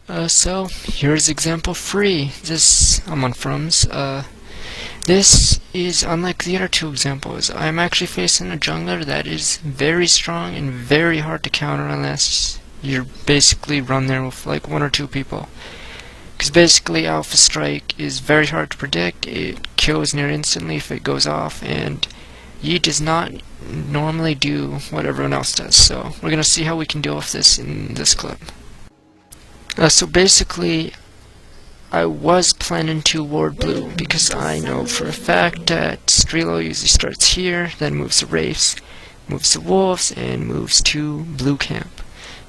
So here's example 3. I'm on Frums. This is unlike the other two examples. I'm actually facing a jungler that is very strong and very hard to counter unless you basically run there with like 1 or 2 people. Because basically Alpha Strike is very hard to predict. It kills near instantly if it goes off, and Yi does not normally do what everyone else does. So we're gonna see how we can deal with this in this clip. So basically, I was planning to ward blue because I know for a fact that Strelo usually starts here, then moves to Wraiths, moves to Wolves, and moves to blue camp.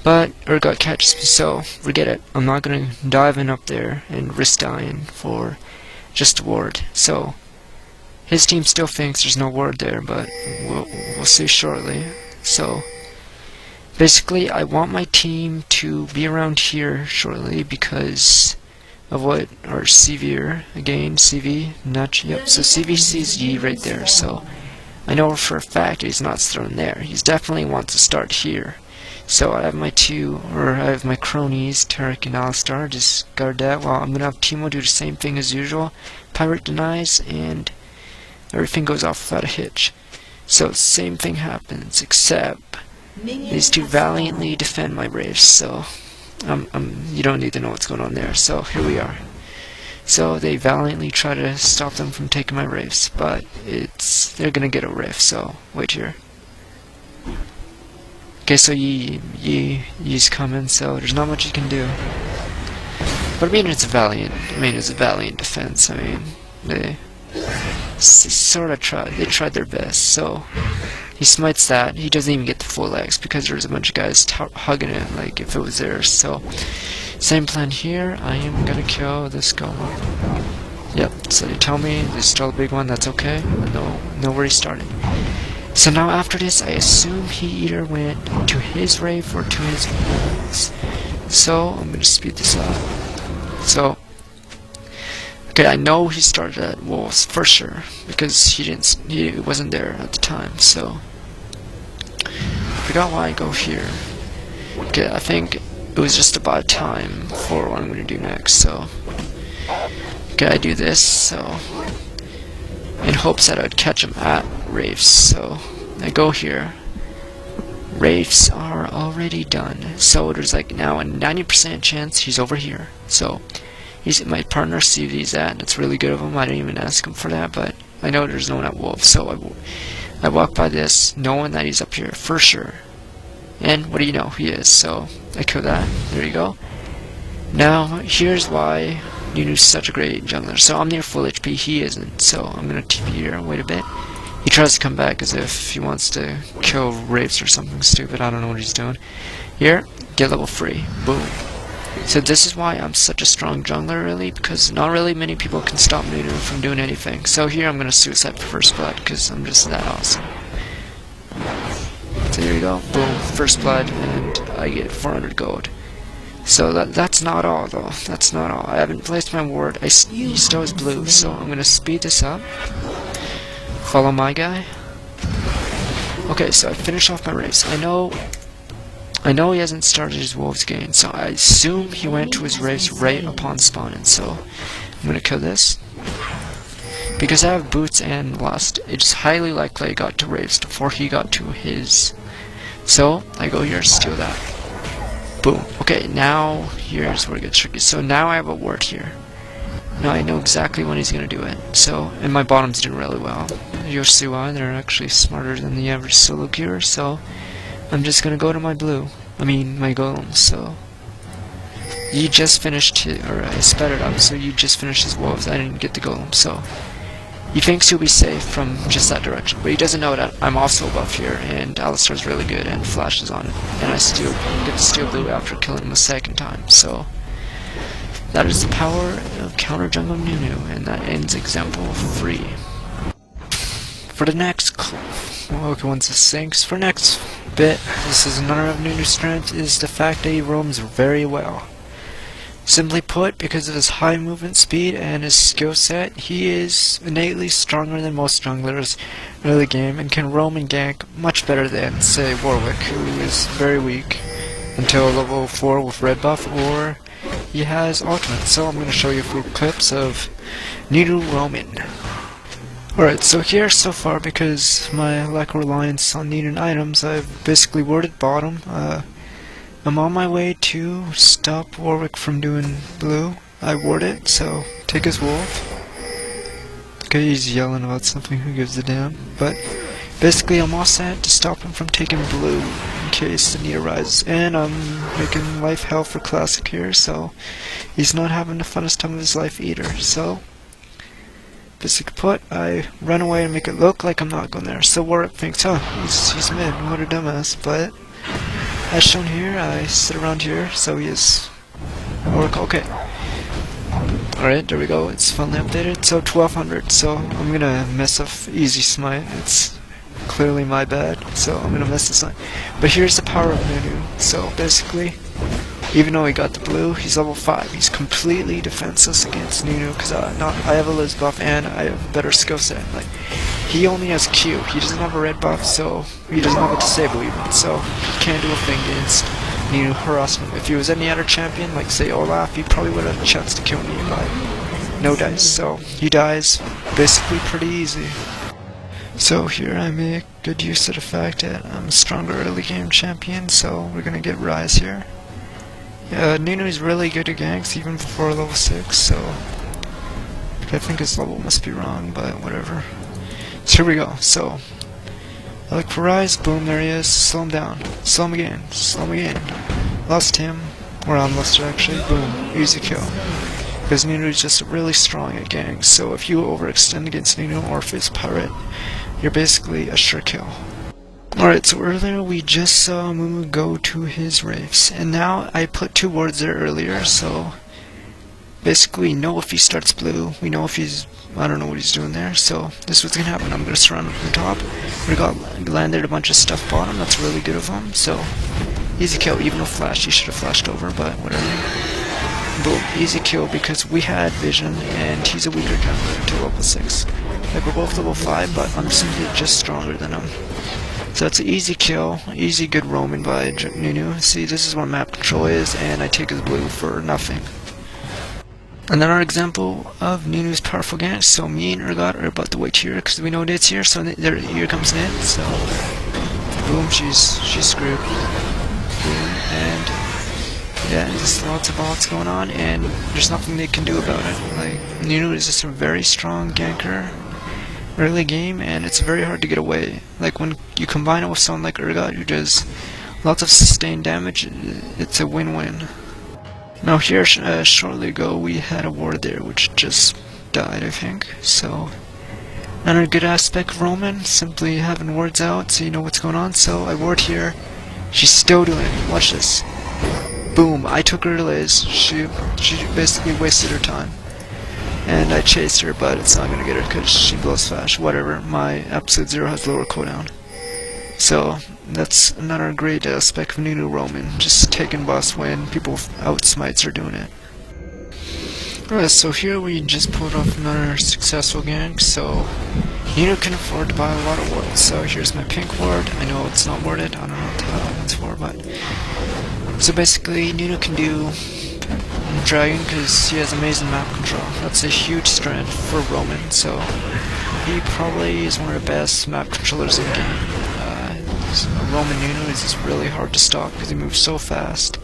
But Urgot catches me, so forget it. I'm not gonna dive in up there and risk dying for just a ward. So his team still thinks there's no ward there, but we'll see shortly. So basically, I want my team to be around here shortly because of what our CV again, CV, nudge, yep, so CV sees Yi right there, so I know for a fact he's not thrown there. He's definitely wants to start here. So I have my cronies, Tarek and Alistar, just guard that while I'm gonna have Teemo do the same thing as usual. Pirate denies, and everything goes off without a hitch. So same thing happens, except these two valiantly defend my Wraiths, so you don't need to know what's going on there. So here we are. So they valiantly try to stop them from taking my Wraiths, but they're gonna get a Rift, so wait here. Okay, so Yi's coming, so there's not much you can do. But I mean, it's a valiant defense. I mean, they sort of tried their best. So he smites that. He doesn't even get the full X because there's a bunch of guys hugging it like if it was theirs. So same plan here. I am gonna kill this golem. Yep. So they tell me there's still a big one. That's okay. Know where he started. So now after this, I assume he either went to his Wraith or to his Wolves. So I'm gonna speed this up. So okay, I know he started at Wolves for sure because he wasn't there at the time. So I forgot why I go here. Okay, I think it was just about time for what I'm gonna do next. So okay, I do this. So in hopes that I'd catch him at Wraiths, so I go here. Wraiths are already done, so there's like now a 90% chance he's over here. So my partner CV's that. That's really good of him. I didn't even ask him for that, but I know there's no one at Wolf, so I walk by this knowing that he's up here for sure. And what do you know, he is. So I kill that. There you go. Now here's why Nunu's such a great jungler. So I'm near full HP, he isn't, so I'm gonna TP here and wait a bit. He tries to come back as if he wants to kill Wraiths or something stupid. I don't know what he's doing. Here, get level 3. Boom. So this is why I'm such a strong jungler, really, because not really many people can stop Nunu from doing anything. So here I'm gonna suicide for first blood because I'm just that awesome. So here you go. Boom. First blood, and I get 400 gold. So that's not all though. That's not all. I haven't placed my ward. He still is blue, so I'm gonna speed this up. Follow my guy. Okay, so I finish off my race. I know he hasn't started his Wolves game, so I assume he went to his race right upon spawning. So I'm gonna kill this. Because I have boots and lust, it's highly likely I got to Wraiths before he got to his. So I go here, steal that. Boom. Okay, now here's where it gets tricky. So now I have a ward here. Now I know exactly when he's gonna do it. So, and my bottom's doing really well. You'll see why. They're actually smarter than the average solo queuer. So I'm just gonna go to my blue. I mean my golem. So you just finished or I sped it up. So you just finished his wolves. I didn't get the golem. So he thinks he'll be safe from just that direction, but he doesn't know that I'm also above here, and Alistar's really good and flashes on it, and I still get to steal blue after killing him a second time. So that is the power of counter jungle Nunu, and that ends example 3. For the next okay, once this sinks, for next bit, this is another of Nunu's strength, is the fact that he roams very well. Simply put, because of his high movement speed and his skill set, he is innately stronger than most junglers in the game and can roam and gank much better than, say, Warwick, who is very weak until level 4 with red buff, or he has ultimate. So I'm going to show you a few clips of Nunu roaming. Alright, so here so far, because my lack of reliance on needed items, I've basically warded bottom. I'm on my way to stop Warwick from doing blue. I ward it, so take his wolf. Okay, he's yelling about something, who gives a damn. But basically I'm all set to stop him from taking blue in case the need arises. And I'm making life hell for Classic here, so he's not having the funnest time of his life either. So basically put, I run away and make it look like I'm not going there. So Warwick thinks, oh, he's mid, what a dumbass. But as shown here, I sit around here, so he is Warwick, okay. Alright, there we go, it's finally updated. So 1200, so I'm gonna mess up easy smite. It's clearly my bad, so I'm gonna mess this up. But here's the power of Nunu. So basically, even though he got the blue, he's level 5. He's completely defenseless against Nunu because I have a Liz buff and I have a better skill set. Like, he only has Q. He doesn't have a red buff, so he doesn't have a disable even. So he can't do a thing against Nunu harassment. If he was any other champion, like say Olaf, he probably would have a chance to kill me, but no dice. So he dies basically pretty easy. So here I make good use of the fact that I'm a stronger early game champion, so we're gonna get Rise here. Nunu is really good at ganks even before level 6, so I think his level must be wrong, but whatever. So here we go. So I look for Rise, boom, there he is, slow him down, slow him again, slow him again. Lost him, or on lost actually, boom, easy kill. Because Nunu is just really strong at ganks, so if you overextend against Nunu or if it's pirate, you're basically a sure kill. Alright, so earlier we just saw Mumu go to his Wraiths, and now I put 2 wards there earlier, so basically we know if he starts blue, we know if he's, I don't know what he's doing there, so this is what's gonna happen. I'm gonna surround him from the top. We landed a bunch of stuff bottom, that's really good of him, so easy kill. Even though flash, he should have flashed over, but whatever. Boom, easy kill because we had vision and he's a weaker jungler until level 6. Like, we're both level 5, but I'm simply just stronger than him. So it's an easy kill, easy good roaming by Nunu. See, this is what map control is, and I take his blue for nothing. Another example of Nunu's powerful gank. So me and Urgot are about to wait here because we know Nid's here. So there, here comes Nid. So boom, she's screwed. Boom, and yeah, there's lots of bots going on, and there's nothing they can do about it. Like, Nunu is just a very strong ganker early game, and it's very hard to get away. Like, when you combine it with someone like Urgot who does lots of sustained damage, it's a win-win. Now here, shortly ago, we had a ward there which just died, I think. So another good aspect of roaming, simply having wards out so you know what's going on. So I ward here, she's still doing it. Watch this. Boom, I took her to Liz. She basically wasted her time. And I chased her, but it's not gonna get her because she blows fast. Whatever, my Absolute Zero has lower cooldown. So that's another great aspect of Nunu roaming. Just taking boss when people out smites are doing it. Alright, so here we just pulled off another successful gank. So Nunu can afford to buy a lot of wards. So here's my pink ward. I know it's not warded. I don't know what the hell it's for, but so basically Nunu can do Dragon because he has amazing map control. That's a huge strength for roaming, so he probably is one of the best map controllers in the game. Roman Nunu is just really hard to stop because he moves so fast,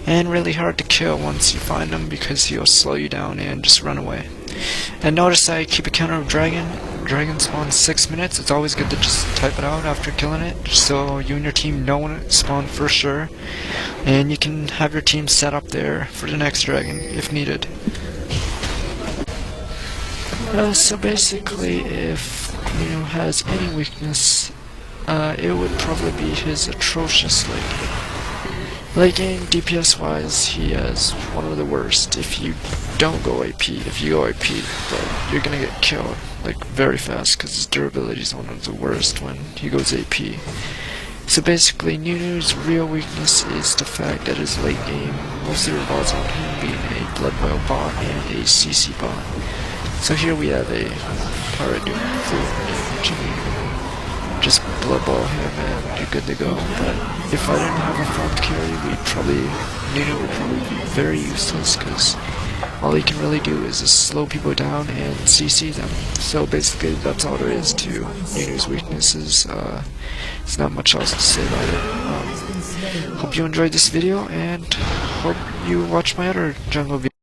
and really hard to kill once you find him because he'll slow you down and just run away. And notice I keep a counter of Dragon. Dragon spawns 6 minutes. It's always good to just type it out after killing it, just so you and your team know when it spawned for sure, and you can have your team set up there for the next dragon if needed. So basically, if Nunu has any weakness, it would probably be his atrocious late game. Late game, DPS wise, he has one of the worst. If you don't go AP, if you go AP, but you're gonna get killed like very fast because his durability is one of the worst when he goes AP. So basically, Nunu's real weakness is the fact that his late game mostly revolves on him being a Blood Boil bot and a CC bot. So here we have a pirate doing full damage, and just Blood Boil him and you're good to go. But if I didn't have a farm carry, we'd probably Nunu would probably be very useless because all he can really do is just slow people down and CC them. So basically that's all there is to Nunu's weaknesses. There's not much else to say about it. Hope you enjoyed this video and hope you watch my other jungle videos.